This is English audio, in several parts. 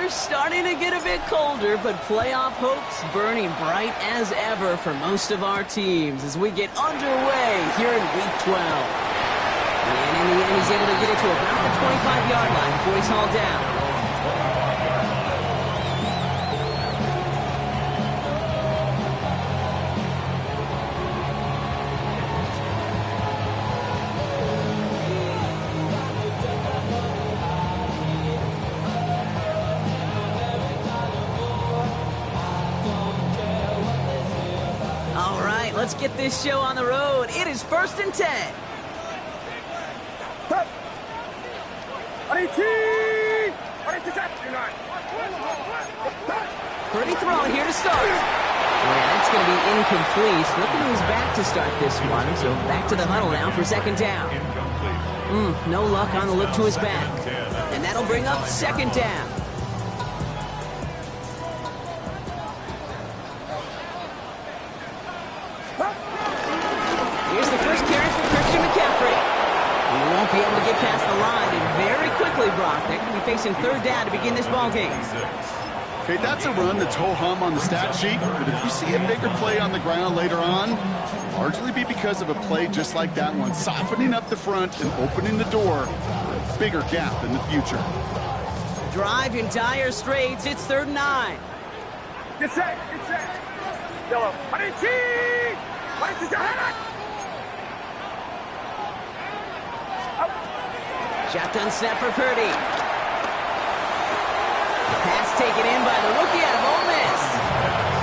weather starting to get a bit colder, but playoff hopes burning bright as ever for most of our teams as we get underway here in Week 12. And in the end, he's able to get it to about the 25-yard line before he's hauled down. Let's get this show on the road. It is 1st and 10. Pretty throw here to start. Yeah, that's going to be incomplete. Looking to his back to start this one. So back to the huddle now for 2nd down. No luck on the look to his back. And that'll bring up 2nd down. Be able to get past the line, and very quickly, Brock, they're going to be facing 3rd down to begin this ball game. Okay, that's a run that's ho-hum on the stat sheet, but if you see a bigger play on the ground later on, it'll largely be because of a play just like that one, softening up the front and opening the door for a bigger gap in the future. Drive in dire straits. It's 3rd and 9. Get set, get set. Yellow. Shotgun snap for Purdy. Pass taken in by the rookie out of Ole Miss.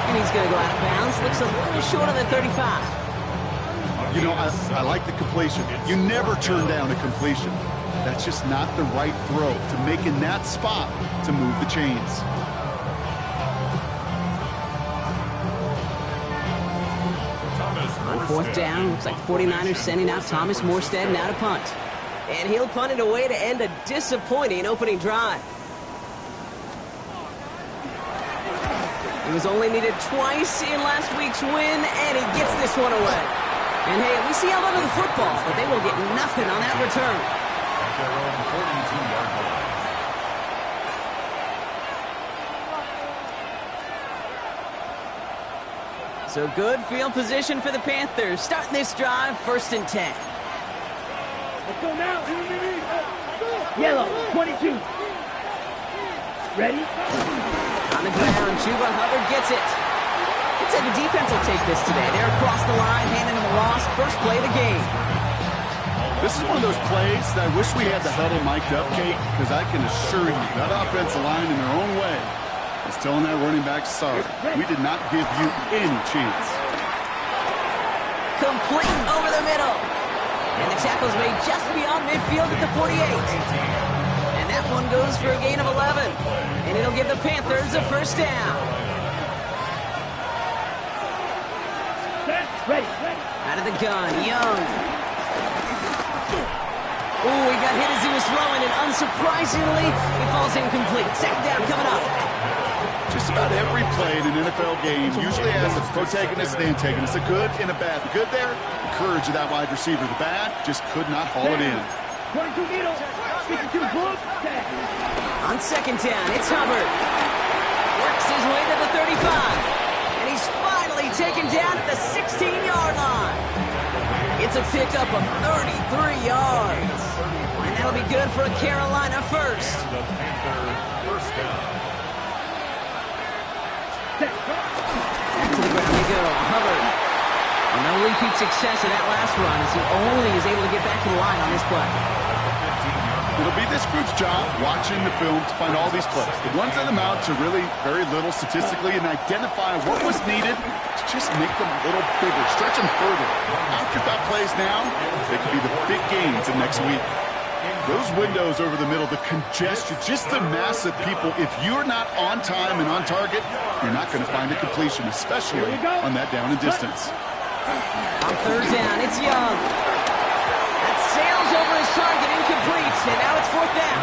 And he's going to go out of bounds. Looks a little short on the 35. You know, I like the completion. You never turn down a completion. That's just not the right throw to make in that spot to move the chains. On 4th down, looks like 49ers sending out Thomas Morstead now to punt. And he'll punt it away to end a disappointing opening drive. He was only needed twice in last week's win, and he gets this one away. And hey, at least he held onto the football, but they will get nothing on that return. So good field position for the Panthers. Starting this drive, 1st and 10. Let's go now. Yellow, 22. Ready? On the ground, Chuba Hubbard gets it. Looks like the defense will take this today. They're across the line, handing him a loss. First play of the game. This is one of those plays that I wish we had the huddle mic'd up, Kate, because I can assure you that offensive line in their own way is telling that running back, sorry, we did not give you any chance. Complete over the middle. And the tackle's made just beyond midfield at the 48. And that one goes for a gain of 11. And it'll give the Panthers a 1st down. Ready. Out of the gun, Young. Ooh, he got hit as he was throwing, and unsurprisingly, he falls incomplete. 2nd down coming up. Just about every play in an NFL game usually has a protagonist and antagonist, a good and a bad. The good there, the courage of that wide receiver. The bad, just could not haul it in. 22 needle, 52 book. On 2nd down, it's Hubbard. Works his way to the 35. And he's finally taken down at the 16-yard line. It's a pickup of 33 yards. And that'll be good for a Carolina first. Back to the ground they go. Hubbard. And no repeat success of that last run as he only is able to get back to the line on this play. It'll be this group's job watching the film to find all these plays. The ones that amount to really very little statistically and identify what was needed to just make them a little bigger, stretch them further. Afterthought plays now, they could be the big gains in next week. Those windows over the middle, the congestion, just the mass of people. If you're not on time and on target, you're not going to find a completion, especially on that down and distance. On 3rd down, it's Young. That sails over his target, incomplete, and now it's 4th down.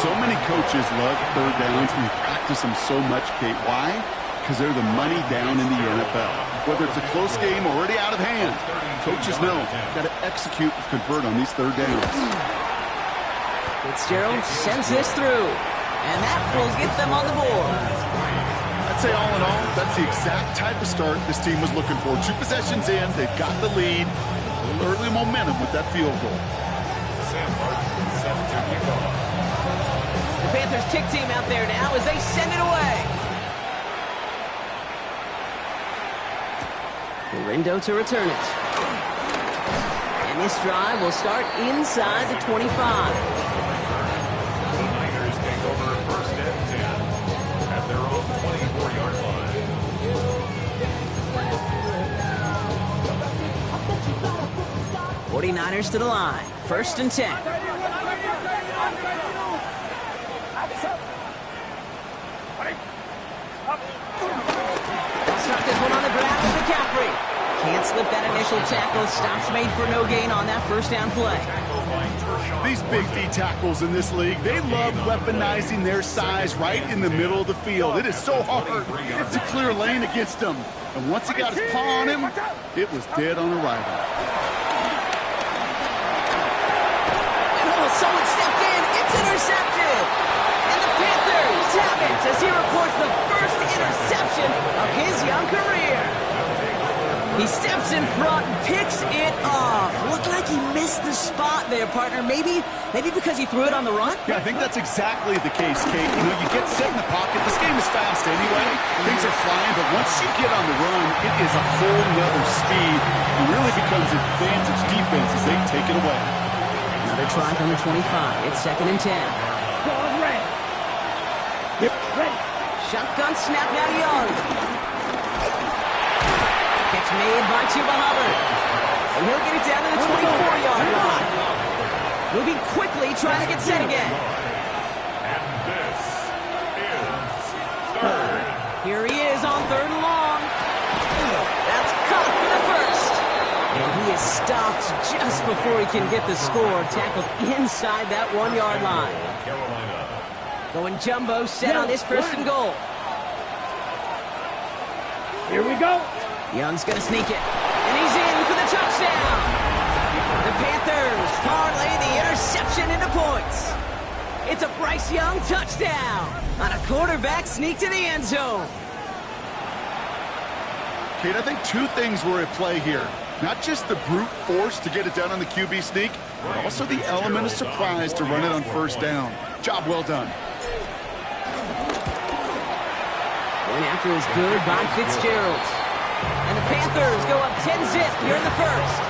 So many coaches love 3rd downs and practice them so much, Kate. Why? Because they're the money down in the NFL. Whether it's a close game or already out of hand, coaches know got to execute and convert on these 3rd downs. Fitzgerald sends this through. And that will get them on the board. I'd say all in all, that's the exact type of start this team was looking for. 2 possessions in, they've got the lead. A little early momentum with that field goal. The Panthers kick team out there now as they send it away. Rindo to return it. And this drive will start inside the 25. The Niners take over first and 10 at their own 24-yard line. 49ers to the line. First and 10. They'll start this one on the ground with McCaffrey. Can't slip that initial tackle. Stops made for no gain on that first down play. These big D tackles in this league, they love weaponizing their size right in the middle of the field. It is so hard to clear lane against them. And once he got his paw on him, it was dead on arrival. And someone stepped in. It's intercepted. And the Panthers have it as he reports the first interception of his young career. He steps in front and picks it off. Looked like he missed the spot there, partner. Maybe because he threw it on the run? Yeah, I think that's exactly the case, Kate. You know, you get set in the pocket. This game is fast anyway. Things are flying, but once you get on the run, it is a whole nother speed. It really becomes advantage defense as they take it away. Another drive on the 25. It's second and 10. Ball ready. Yep, ready. Shotgun snap now to Young. Catch made by Chuba Hubbard. And he'll get it down to the 24-yard line. Moving quickly, trying to get set again. And this is third. Here he is on third and long. That's caught for the first. And he is stopped just before he can get the score. Tackled inside that 1-yard line. Carolina. Going jumbo set on this first and goal. Here we go. Young's going to sneak it. And he's in for the touchdown. The Panthers parlay the interception into points. It's a Bryce Young touchdown on a quarterback sneak to the end zone. Kate, I think 2 things were at play here. Not just the brute force to get it done on the QB sneak, but also the element of surprise to run it on first down. Job well done. Going after is good by Fitzgerald. And the Panthers go up 10-zip here in the first.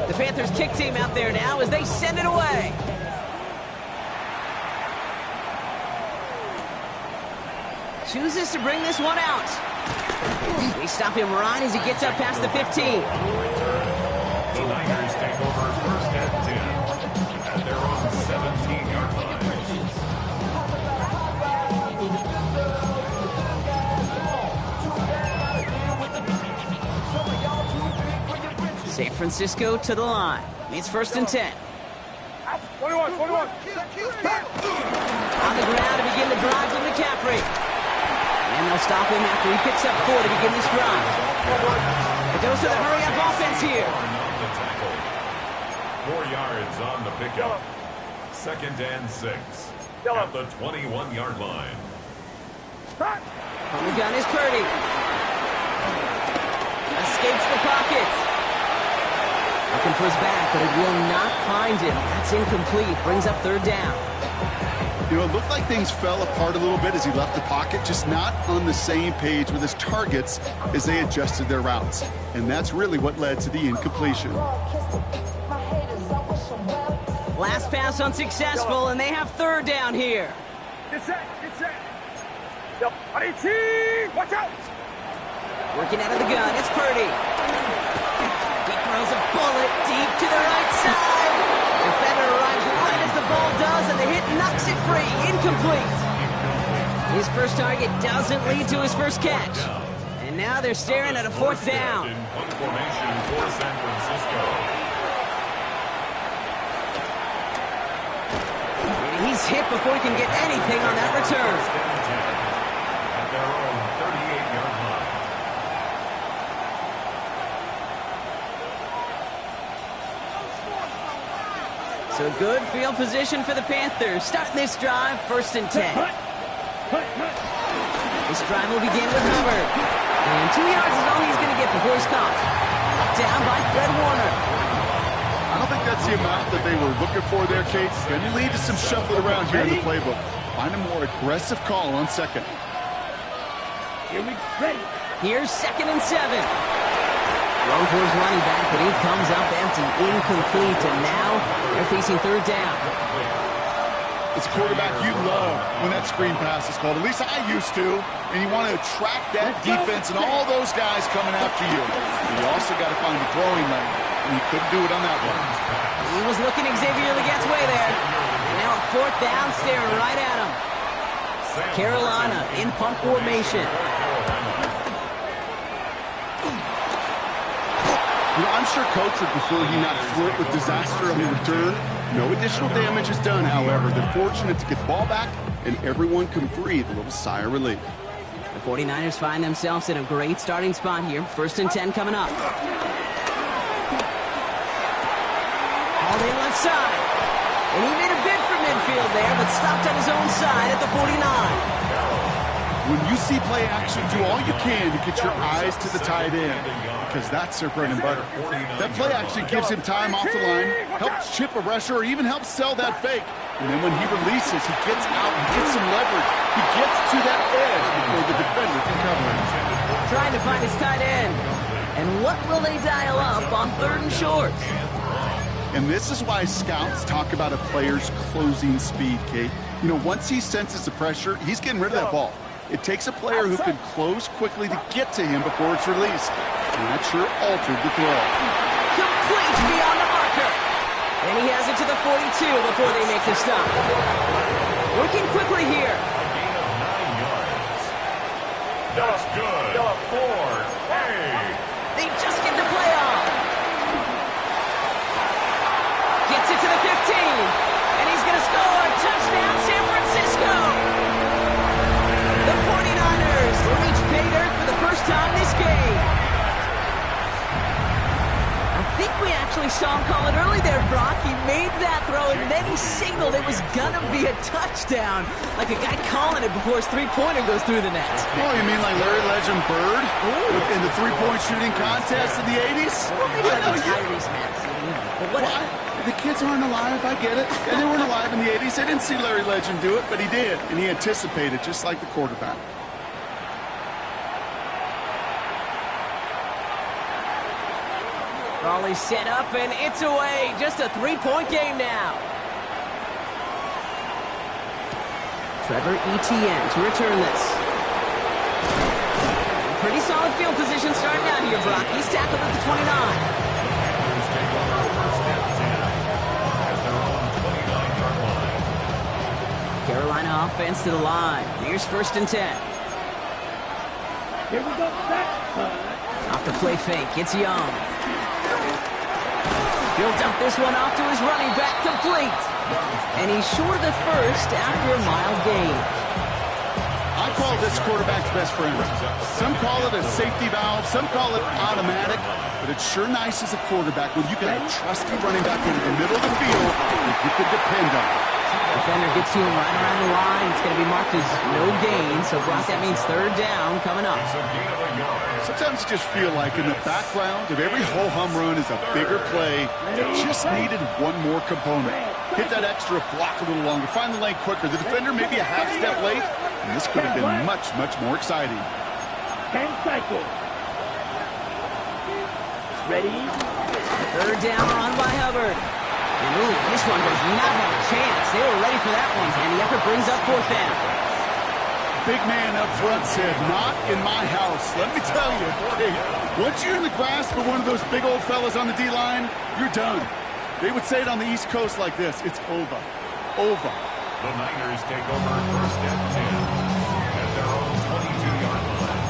The Panthers kick team out there now as they send it away. Chooses to bring this one out. They stop him right as he gets up past the 15. The Niners take over first and 10 at their own 17-yard line. San Francisco to the line. It's first and 10. 21. On the ground to begin the drive with McCaffrey. And they'll stop him after he picks up 4 to begin this drive. It goes to the hurry-up offense here. 4 yards on the pickup. Second and 6 at the 21-yard line. On the gun is Purdy. Escapes the pocket. Looking for his back, but it will not find him. That's incomplete. Brings up third down. You know, it looked like things fell apart a little bit as he left the pocket, just not on the same page with his targets as they adjusted their routes. And that's really what led to the incompletion. Last pass unsuccessful, and they have third down here. Get set. Yep. Watch out. Working out of the gun, it's Purdy. He throws a bullet deep to the right side. Defender arrives right as the ball does, and the hit knocks it free. Incomplete. His first target doesn't lead to his first catch. And now they're staring at a fourth down. In punt formation for San Francisco. And he's hit before he can get anything on that return. At their own 38-yard line. So good field position for the Panthers. Starting this drive, 1st and 10. This drive will begin with Hubbard. And 2 yards is all he's going to get before he's caught. Down by Fred Warner. I don't think that's the amount that they were looking for there, Kate. Going to lead to some shuffling around here in the playbook. Find a more aggressive call on second. Here's 2nd and 7. Thrown for his running back, but he comes up empty, incomplete, and now they're facing 3rd down. It's a quarterback you love when that screen pass is called. At least I used to. And you want to attract that defense and all those guys coming after you. But you also got to find the throwing lane. And he couldn't do it on that one. He was looking Xavier Legette's way there. And now a 4th down, staring right at him. Carolina in punt formation. You know, I'm sure Coach would prefer he not flirt with disaster on the return. No additional damage is done, however. They're fortunate to get the ball back, and everyone can breathe a little sigh of relief. The 49ers find themselves in a great starting spot here. 1st and 10 coming up. Holiday left side. And he made a bid for midfield there, but stopped on his own side at the 49. When you see play action, do all you can to get your eyes to the tight end, because that's their bread and butter. That play action gives him time off the line, helps chip a rusher, or even helps sell that fake. And then when he releases, he gets out and gets some leverage. He gets to that edge before the defender can cover him. Trying to find his tight end. And what will they dial up on 3rd and short? And this is why scouts talk about a player's closing speed, Kate. You know, once he senses the pressure, he's getting rid of that ball. It takes a player who can close quickly to get to him before it's released. And that sure altered the throw. Complete beyond the marker. And he has it to the 42 before they make the stop. Working quickly here. A gain of 9 yards. That's good. Ford. Hey. They just get the play off. Gets it to the 15. And he's going to score. Touchdown, San Francisco. The 49ers reach pay dirt for the first time this game. I think we actually saw him call it early there, Brock. He made that throw, and then he signaled it was going to be a touchdown. Like a guy calling it before his three-pointer goes through the net. Oh, you mean like Larry Legend Bird in the three-point shooting contest in the 80s? Well, maybe like a Tyrese Maxey. But what? The kids aren't alive, I get it. And they weren't alive in the 80s. They didn't see Larry Legend do it, but he did. And he anticipated, just like the quarterback. Raleigh set up, and it's away. Just a 3-point game now. Trevor Etienne to return this. Pretty solid field position starting out here, Brock. He's tackled at the 29. Carolina offense to the line. Here's 1st and 10. Here we go. Off the play fake, it's Young. Built up this one off to his running back, complete. And he's short of the first after a mild gain. I call this quarterback's best friend. Some call it a safety valve, some call it automatic, but it's sure nice as a quarterback when you got a trusty running back into the middle of the field that you could depend on. Defender gets to him right around the line. It's going to be marked as no gain. So, Brock, that means 3rd down coming up. Sometimes you just feel like in the background of every ho-hum run is a bigger play that just needed one more component. Hit that extra block a little longer. Find the lane quicker. The defender may be a half step late, and this could have been much, much more exciting. 10 cycles. Ready? 3rd down run by Hubbard. And ooh, this one does not have a chance. They were ready for that one, and the effort brings up 4th down. Big man up front said, not in my house. Let me tell you, hey, once you're in the grasp of one of those big old fellas on the D-line, you're done. They would say it on the East Coast like this, it's over. Over. The Niners take over 1st and 10 at their own 22-yard line.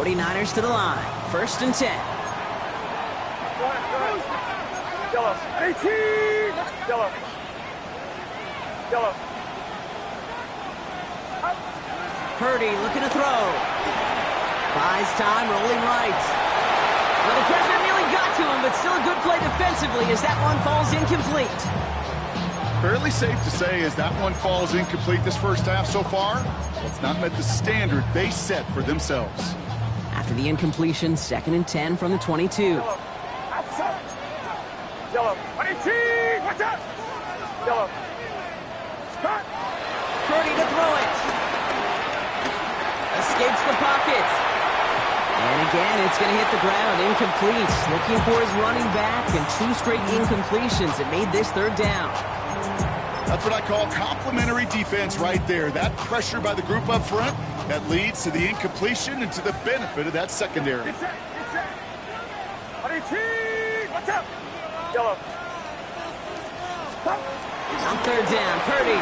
49ers to the line. 1st and 10. Yellow. 18. Yellow. Yellow. Purdy looking to throw. Buys time, rolling right. Well, the pressure nearly got to him, but still a good play defensively as that one falls incomplete. Fairly safe to say as that one falls incomplete this first half so far, it's not met the standard they set for themselves. After the incompletion, 2nd and 10 from the 22. Yellow. Outside. Yellow. 18. Watch out. Yellow. Start. Purdy to throw it. Escapes the pocket. And again, it's going to hit the ground. Incomplete. Looking for his running back, and 2 straight incompletions. It made this 3rd down. That's what I call complimentary defense right there. That pressure by the group up front, that leads to the incompletion and to the benefit of that secondary. It's set. 18. Watch out. Yellow. Stop. On 3rd down, Purdy.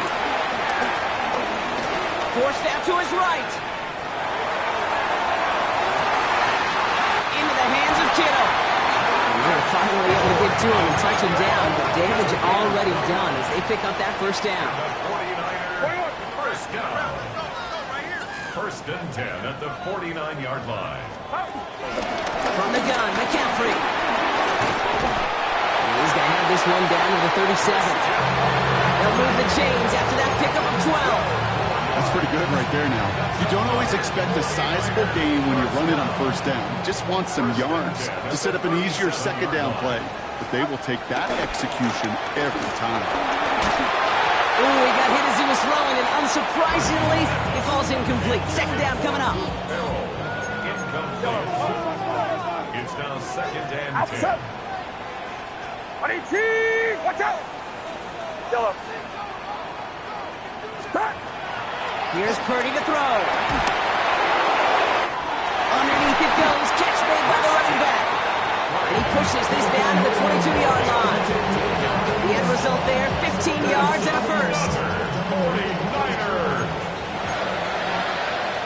Forced out to his right. Into the hands of Kittle. And they're finally able to get to him and touch him down, but damage already done as they pick up that 1st down. The 49ers, 1st down. 1st and 10 at the 49-yard line. From the gun, McCaffrey. And he's going to have this one down to the 37. They'll move the chains after that pickup of 12. That's pretty good right there now. You don't always expect a sizable gain when you run it on 1st down. You just want some yards to set up an easier 2nd down play. But they will take that execution every time. Ooh, he got hit as he was throwing, and unsurprisingly, it falls incomplete. 2nd down coming up. Incomplete. It's now 2nd and 10. Outside. 18. Watch out. Yellow. Start. Here's Purdy to throw. Underneath it goes. Catch made by the running back. And he pushes this down to the 22-yard line. The end result there, 15 yards and a 1st. 49ers.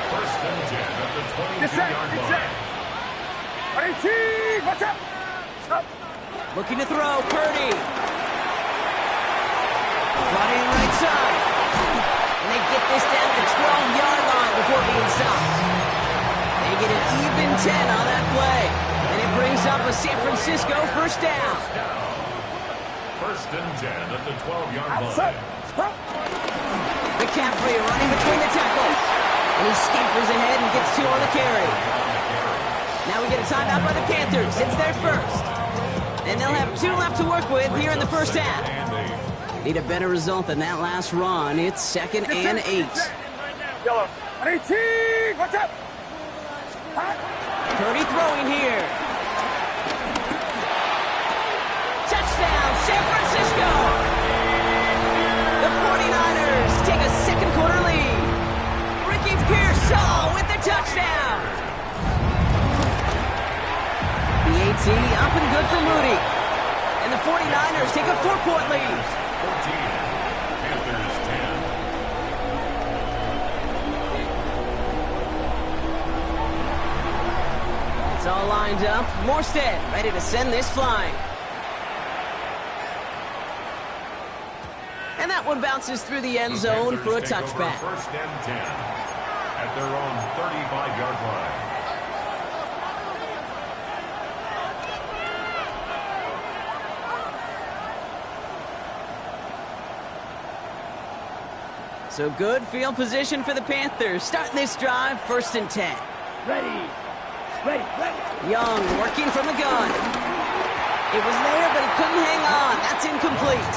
1st and 10 at the 22-yard line. 18. Watch out. Stop. Looking to throw, Purdy. Brought in right side. And they get this down to the 12-yard line before being stopped. They get an even 10 on that play. And it brings up a San Francisco 1st down. 1st and 10 at the 12-yard Outside. line. Stop. McCaffrey running between the tackles. And he scampers ahead and gets 2 on the carry. Now we get a timeout by the Panthers. It's their 1st. And they'll have 2 left to work with here in the 1st half. Need a better result than that last run. It's 2nd and 8. Yellow. 18. Watch out. Purdy throwing here. Touchdown, San Francisco! The 49ers take a 2nd quarter lead. Ricky Pearsall with the touchdown. The AT up and good for Moody. And the 49ers take a 4-point lead. 14. Panthers 10. It's all lined up. Morstead ready to send this flying. And that one bounces through the end zone for a touchback. 1st and 10 at their own 35-yard line. So good field position for the Panthers. Starting this drive, 1st and 10. Ready. Young working from the gun. It was there, but he couldn't hang on. That's incomplete.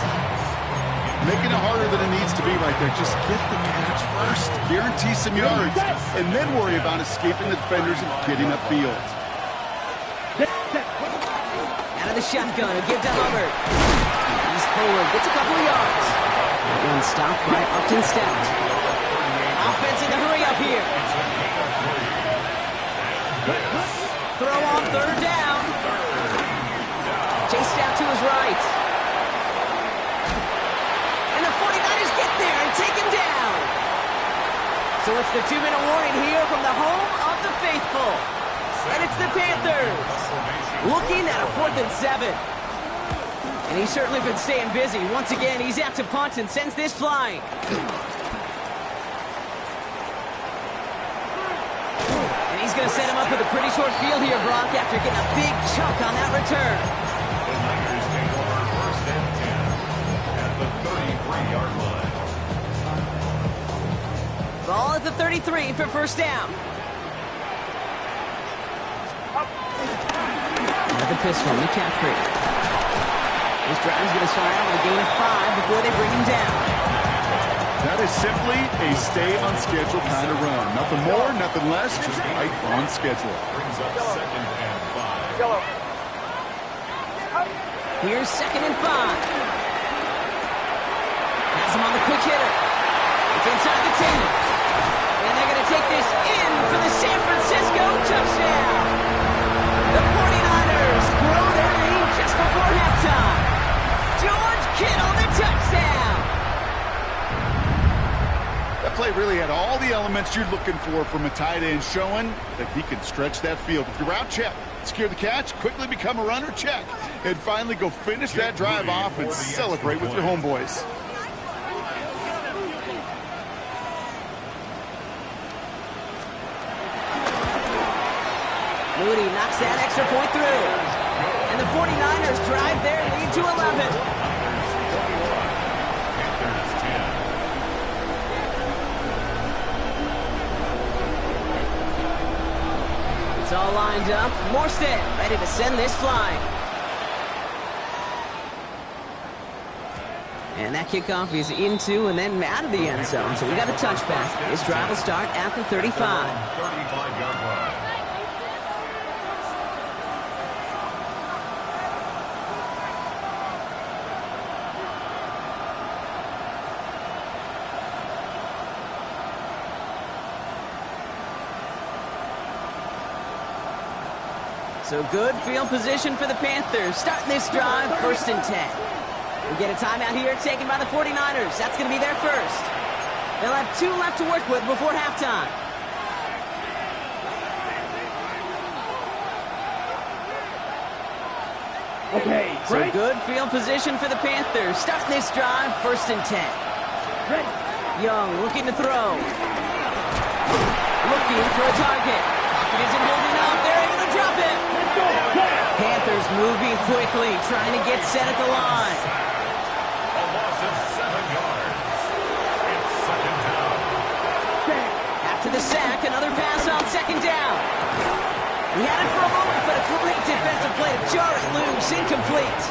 Making it harder than it needs to be right there. Just get the catch first. Guarantee some yards. And then worry about escaping the defenders and getting upfield. Out of the shotgun, a give to Hubbard. He's forward, gets a couple of yards. One stopped by Upton Stout. Offense in the hurry up here. Throw on 3rd down. Chased out to his right. And the 49ers get there and take him down. So it's the 2-minute warning here from the home of the faithful. and it's the Panthers. Looking at a 4th and 7. And he's certainly been staying busy. Once again, he's out to punt and sends this flying. And he's going to set him up with a pretty short field here, Brock, after getting a big chunk on that return. The Niners take over 1st and 10 at the 33-yard line. Ball at the 33 for first down. At the pistol, McCaffrey. This drive's going to start out with a gain of 5 before they bring him down. That is simply a stay-on-schedule kind of run. Nothing more, nothing less, just right on schedule. Brings up 2nd and 5. Yellow. Here's 2nd and 5. Has him on the quick hitter. It's inside the 10. And they're going to take this in for the San Francisco touchdown. The 49ers grow their lead just before halftime. George Kittle, the touchdown. That play really had all the elements you're looking for from a tight end, showing that he can stretch that field. With your route, check. Secure the catch, quickly become a runner, check. And finally go finish that drive off and celebrate with your homeboys. Moody knocks that extra point through. And the 49ers drive their lead to 11. Panthers 10. It's all lined up. Morstead ready to send this flying. And that kickoff is into and then out of the end zone. So we got a touchback. This drive will start at the 35. 35-yard line. So good field position for the Panthers. Starting this drive, 1st and 10. We get a timeout here taken by the 49ers. That's going to be their first. They'll have 2 left to work with before halftime. Okay, So good field position for the Panthers. Starting this drive, 1st and 10. ready. Young looking to throw. Looking for a target. Pocket isn't holding up. They're able to drop it. Panthers moving quickly, trying to get set at the line. A loss of 7 yards. It's 2nd down. After the sack, another pass on 2nd down. He had it for a moment, but a great defensive play to jar it loose, incomplete.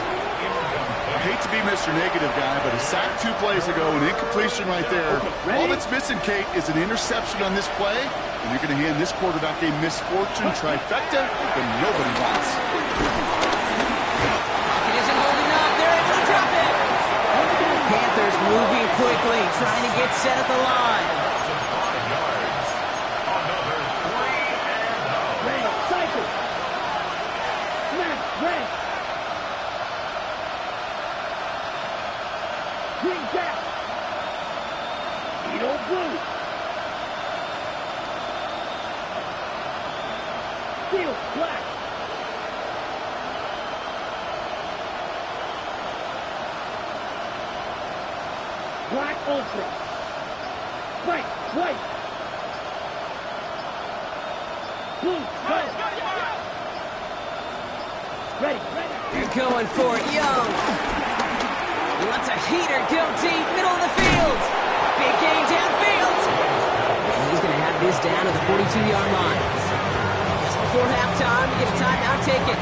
I hate to be Mr. Negative guy, but a sack 2 plays ago, an incompletion right there. All that's missing, Kate, is an interception on this play, and you're going to hand this quarterback a misfortune trifecta that nobody wants. Pocket isn't holding up. They're able to drop it. Panthers moving quickly, trying to get set at the line. Loss of 5 yards. Another 3 and out. Ready, cycle. Snap, ready. Green cap. Edo blue. Steel black. Black ultra. White, white. Blue, red. Ready, ready. They're going for it. Young. He lets a heater go deep, middle of the field. Big gain downfield. And he's going to have this down to the 42-yard line. Just before halftime, we get a timeout taken.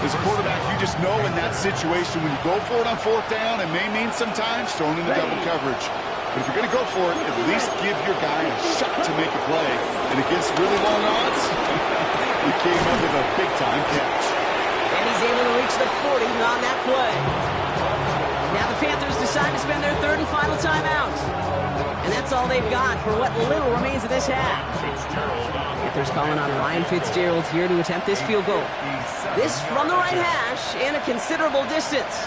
As a quarterback, you just know in that situation when you go for it on 4th down, it may mean sometimes throwing into double coverage. But if you're going to go for it, at least give your guy a shot to make a play. And against really long odds, he came up with a big-time catch. And he's able to reach the 40 on that play. Now the Panthers decide to spend their 3rd and final timeout. And that's all they've got for what little remains of this half. Panthers calling on Ryan Fitzgerald here to attempt this field goal. This from the right hash and a considerable distance.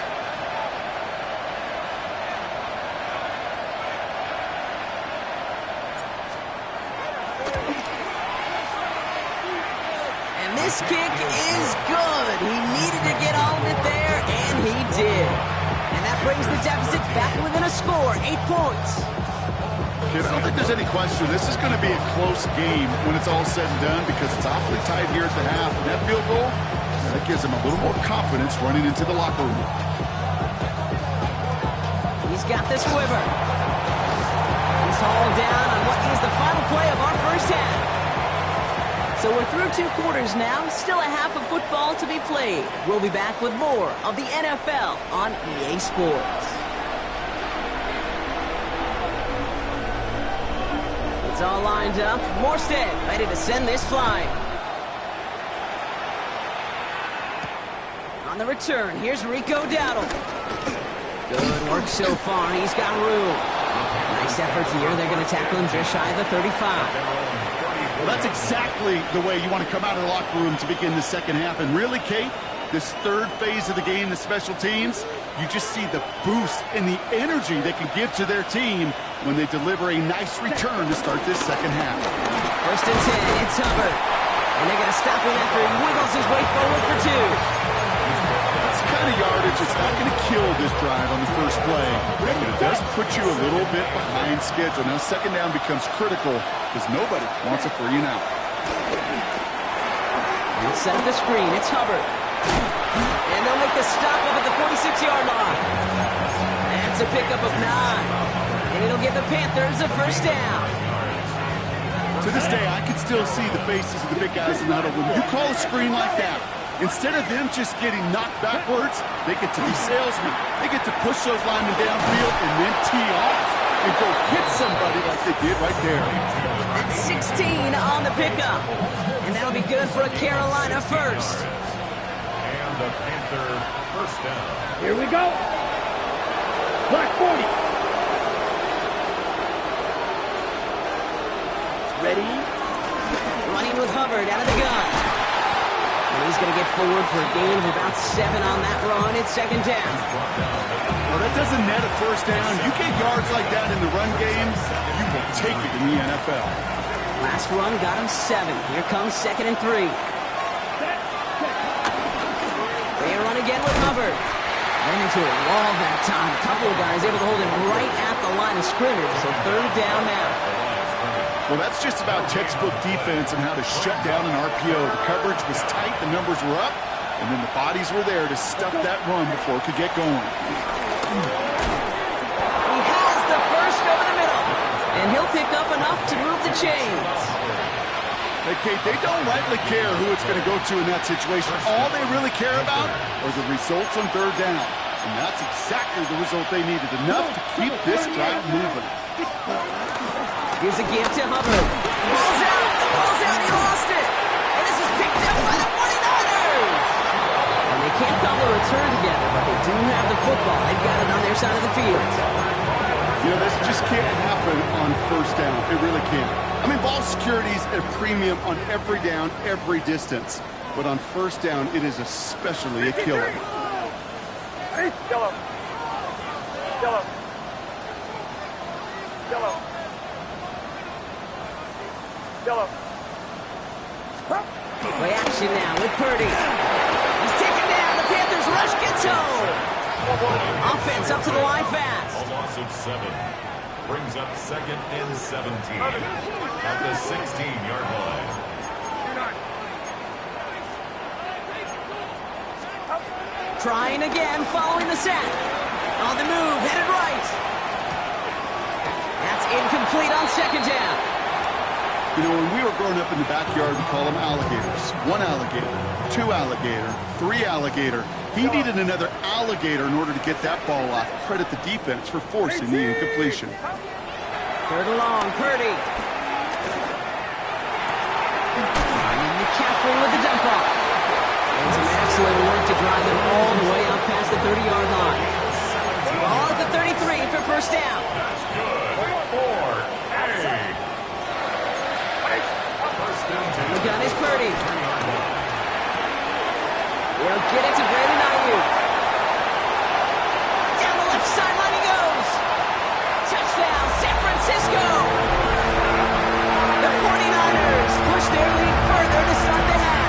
this kick is good. He needed to get all of it there, and he did. And that brings the deficit back within a score, 8 points. Kid, I don't think there's any question. This is going to be a close game when it's all said and done because it's awfully tight here at the half. And that field goal, that gives him a little more confidence running into the locker room. He's got this quiver. He's hauled down on what is the final play of our first half. So we're through 2 quarters now. Still a half of football to be played. We'll be back with more of the NFL on EA Sports. It's all lined up. Morstead ready to send this flying. On the return, here's Rico Dowdle. Good work so far. He's got room. Nice effort here. They're going to tackle him just shy of the 35. Well, that's exactly the way you want to come out of the locker room to begin the second half. And really, Kate, this third phase of the game, the special teams, you just see the boost and the energy they can give to their team when they deliver a nice return to start this second half. First and 10, it's Hubbard. And they're going to stop him after he wiggles his way forward for 2. That's the kind of yardage that's not going to kill this drive on the first play. But it does put you a little bit behind schedule. Now, second down becomes critical because nobody wants a 3 and out. Let's set up the screen. It's Hubbard. And they'll make the stop up at the 46-yard line. That's a pickup of 9. And it'll give the Panthers a first down. To this day, I can still see the faces of the big guys in the huddle. When you call a screen like that, instead of them just getting knocked backwards, they get to be salesmen. They get to push those linemen downfield and then tee off and go hit somebody like they did right there. That's 16 on the pickup. And that'll be good for a Carolina first. And the Panther first down. Here we go. Black 40. Ready? Running with Hubbard out of the gun. And he's going to get forward for a gain of about 7 on that run. It's second down. Well, that doesn't net a first down. You get yards like that in the run game, you will take it in the NFL. Last run got him 7. Here comes second and 3. They run again with Hubbard. Ran into a wall that time. A couple of guys able to hold him right at the line of scrimmage. So third down now. Well, that's just about textbook defense and how to shut down an RPO. The coverage was tight, the numbers were up, and then the bodies were there to stuff that run before it could get going. He has the first over the middle, and he'll pick up enough to move the chains. Hey, Kate, they don't rightly care who it's going to go to in that situation. All they really care about are the results on third down. And that's exactly the result they needed, enough to keep this drive moving. Here's a give to Hubbard. Ball's out. The ball's out. He lost it. And this is picked up by the 49ers. And they can't call a return together, but they do have the football. They've got it on their side of the field. You know, this just can't happen on first down. It really can't. I mean, ball security's at a premium on every down, every distance. But on first down, it is especially a killer. Hey, yellow. Yellow. Yellow. Yellow. Play action now with Purdy. He's taken down. The Panthers rush gets home. Offense up to the line fast. A loss of 7. Brings up second and 17 at the 16-yard line. Trying again, following the sack. On the move, headed right. That's incomplete on second down. You know, when we were growing up in the backyard, we call them alligators. 1 alligator, 2 alligator, 3 alligator. He needed another alligator in order to get that ball off. Credit the defense for forcing the incompletion. Third and long, Purdy. And McCaffrey with the dump off. And some excellent work to drive them all the way up past the 30-yard line. Ball at the 33 for first down. That's good. 4. The gun is Purdy. They'll get it to Brandon Ayuk. Down the left sideline he goes. Touchdown, San Francisco. The 49ers push their lead further to start the half.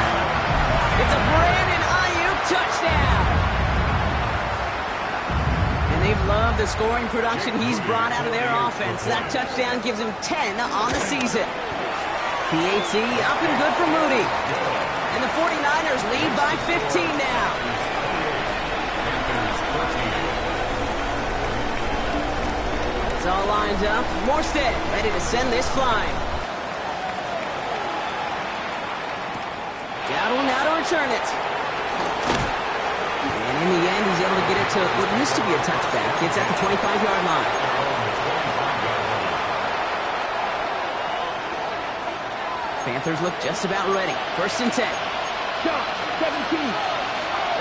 love the scoring production he's brought out of their offense. That touchdown gives him 10 on the season. PAT up and good for Moody. And the 49ers lead by 15 now. It's all lined up. Morstead ready to send this flying. Dowdle now to return it. And in the end, he's able to get it to what used to be a touchback. It's at the 25-yard line. Panthers look just about ready. 1st and 10. Shot, 17.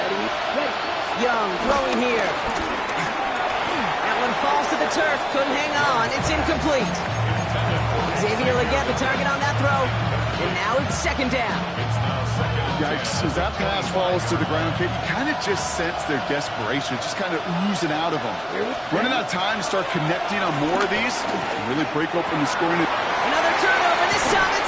Ready. Young throwing here. That one falls to the turf. Couldn't hang on. It's incomplete. Xavier Legette the target on that throw. And now it's 2nd down. Yikes, as that pass falls to the ground, Kate, you kind of just sense their desperation, just kind of oozing out of them. Running out of time to start connecting on more of these and really break open the scoring. Another turnover. This time it's